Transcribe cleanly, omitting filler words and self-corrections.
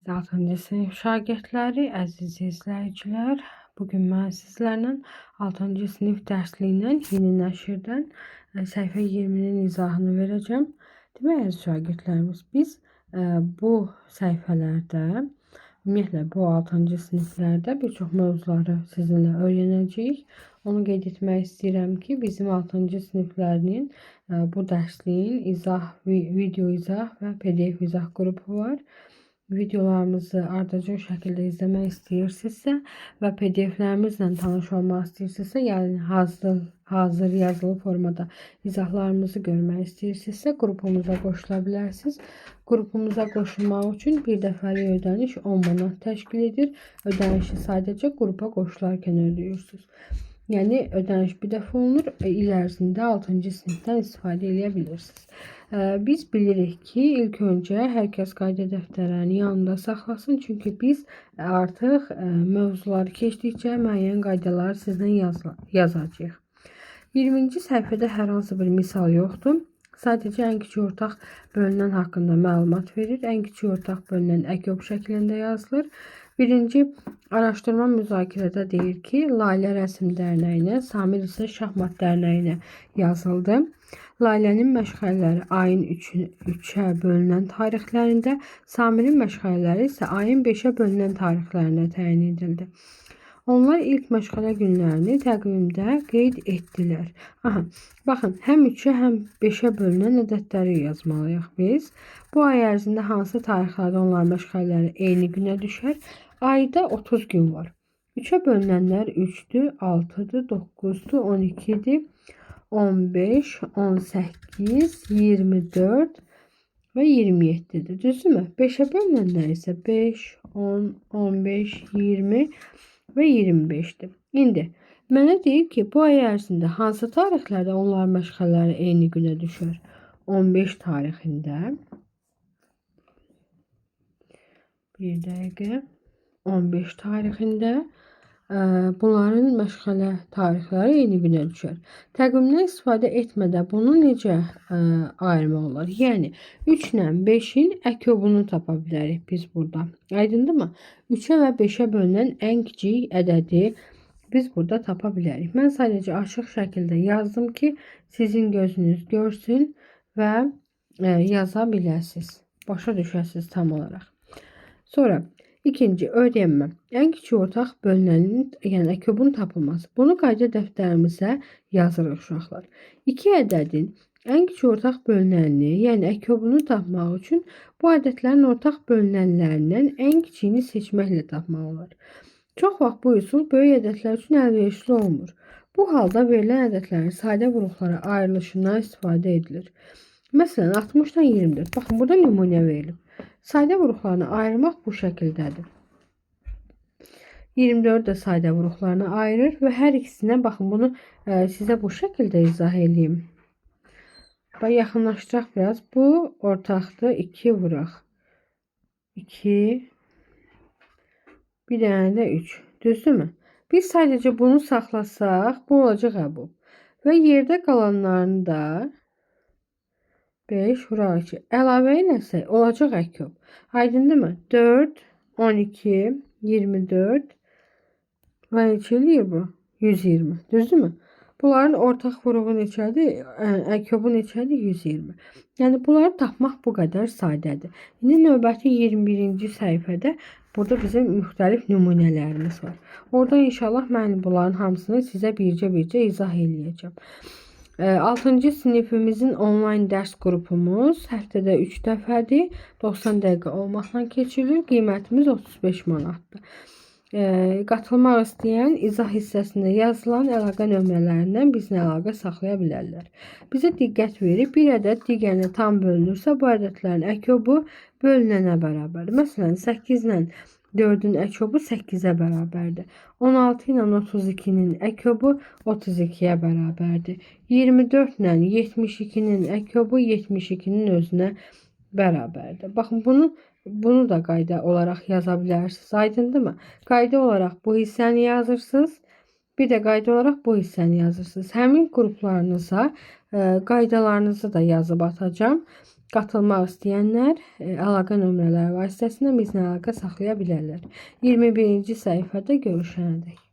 6-cı sinif şagirdləri, əziz izləyicilər, bugün mən sizlərlə 6-cı sinif dərsliyinin yeni nəşrdən səhifə 20-nin izahını verəcəm. Demək, əziz şagirdlərimiz, biz bu səhifələrdə, ümumiyyətlə bu 6-cı siniflərdə bir çox mövzuları sizinlə öyrənəcəyik. Onu qeyd etmək istəyirəm ki, bizim 6-cı siniflərinin bu dərsliyin video izah və PDF izah qrupu var. Videolarımızı ardıcıl şəkildə izləmək istəyirsinizsə və PDF-lərimizlə tanış olmaq istəyirsinizsə, yəni hazır yazılı formada izahlarımızı görmək istəyirsinizsə, qrupumuza qoşula bilərsiniz. Qrupumuza qoşulmaq üçün bir dəfəlik ödəniş 10 manat təşkil edir. Ödənişi sadəcə qrupa qoşularkən ödəyirsiniz. Yəni ödəniş bir dəfə olunur, il ərzində 6-cı sinifdən istifadə edə bilirsiniz. Biz bilirik ki, ilk öncə hər kəs qayda dəftərlərini yanında saxlasın. Çünki biz artıq mövzuları keçdikcə müəyyən qaydaları sizdən yazacağıq. 20-ci səhifədə hər hansı bir misal yoxdur. Sadəcə ən kiçik ortaq bölünən haqqında məlumat verir. Ən kiçik ortaq bölünən ək-ob şəklində yazılır. Birinci araşdırma müzakirədə deyir ki, Layla Rəsm Dərnəyinə, Samir isə Şahmat Dərnəyinə yazıldı. Laylənin məşğələləri ayın 3-ə bölünən tarixlərində, Samirin məşğələləri isə ayın 5-ə bölünən tarixlərinə təyin edildi. Onlar ilk məşğələ günlərini təqvimdə qeyd etdilər. Baxın, həm 3-ə, həm 5-ə bölünən ədədləri yazmalıyıq biz. Bu ay ərzində hansı tarixlərdə onlar məşğələləri eyni günə düşər? Ayda 30 gün var. 3'e bölünenler 3'dür, 6'dır, 9'dur, 12'dir, 15, 18, 24 ve 27'dir. Düzdürmü? 5'e bölünenler ise 5, 10, 15, 20 ve 25'dir. İndi mənə deyir ki, bu ay ərzində hansı tarixlərdə onlar məşğələləri eyni günə düşər? 15 tarixində. Bir dəqiqə. 15 tarixində bunların məşğələ tarixləri eyni günə düşər. Təqvimdən istifadə etmədən bunu necə ayırmaq olar? Yəni 3 ilə 5-in ək-obunu tapa bilərik biz burada. Aydındırmı? 3-ə və 5-ə bölünən ən kiçik ədədi biz burada tapa bilərik. Mən sadəcə açıq şəkildə yazdım ki, sizin gözünüz görsün və yaza biləsiniz. Başa düşəsiniz tam olaraq. Sonra İkinci, öyrənmə. Ən kiçik ortaq bölünənin, yəni ək-obun tapılması. Bunu qayda dəftərimizə yazırıq uşaqlar. 2 ədədin ən kiçik ortaq bölünənini, yəni ək-obunu tapmaq üçün bu ədədlərin ortaq bölünənlərindən ən kiçiyini seçməklə tapmaq olar. Çox vaxt bu üsul böyük ədədlər üçün əlverişli olmur. Bu halda verilən ədədlərin sadə qruplara ayrılışından istifadə edilir. Məsələn, 60-dan 24. Baxın, burada nümunə verilib. Sadə qruplarını ayırmaq bu şəkildədir. 24 də sadə qruplarını ayırır və hər ikisinə baxın, bunu sizə bu şəkildə izah edeyim. Yaxınlaşdıraq biraz. Bu ortaqdır. 2 vuraq. 2 bir dənə də 3. Düzdürmü? Biz sadəcə bunu saxlasaq, bu olacaq əbu. Və yerdə qalanlarını da 5 vuraq 2. Əlavə eləsək olacaq ək-ob. Aydındırmı? 4, 12, 24 və neçə eləyir bu? 120. Düzdürmü? Bunların ortaq vuruğu neçədir? Ək-obu neçədir? 120. Yəni bunları tapmaq bu qədər sadədir. İndi növbəti 21-ci səhifədə burada bizim müxtəlif nümunələrimiz var. Orada inşallah mən bunların hamısını sizə bircə izah eləyəcəm. 6-cı sinifimizin onlayn dərs qrupumuz həftədə 3 dəfədir. 90 dəqiqə olmaqla keçirilir. Qiymətimiz 35 manatdır. Qatılmaq istəyən izah hissəsində yazılan əlaqə nömrələrindən bizlə əlaqə saxlaya bilərlər. Bizə diqqət verib bir ədəd digərinə tam bölünürsə, bu ədədlərin ək-obu bölünənə bərabərdir. Məsələn, 8 ilə 4-ün ək-obu 8-ə bərabərdir. 16 ilə 32-nin ək-obu 32-yə bərabərdir. 24 ilə 72-nin ək-obu 72-nin özünə bərabərdir. Baxın, bunu da qayda olaraq yaza bilərsiniz. Aydındırmı? Qayda olaraq bu hissəni yazırsınız. Bir də qayda olaraq bu hissəni yazırsınız. Həmin qruplarınıza qaydalarınızı da yazıb atacağım. Qatılmaq istəyənlər əlaqə nömrələri vasitəsilə bizlə əlaqə saxlaya bilərlər. 21-ci səhifədə görüşənədək.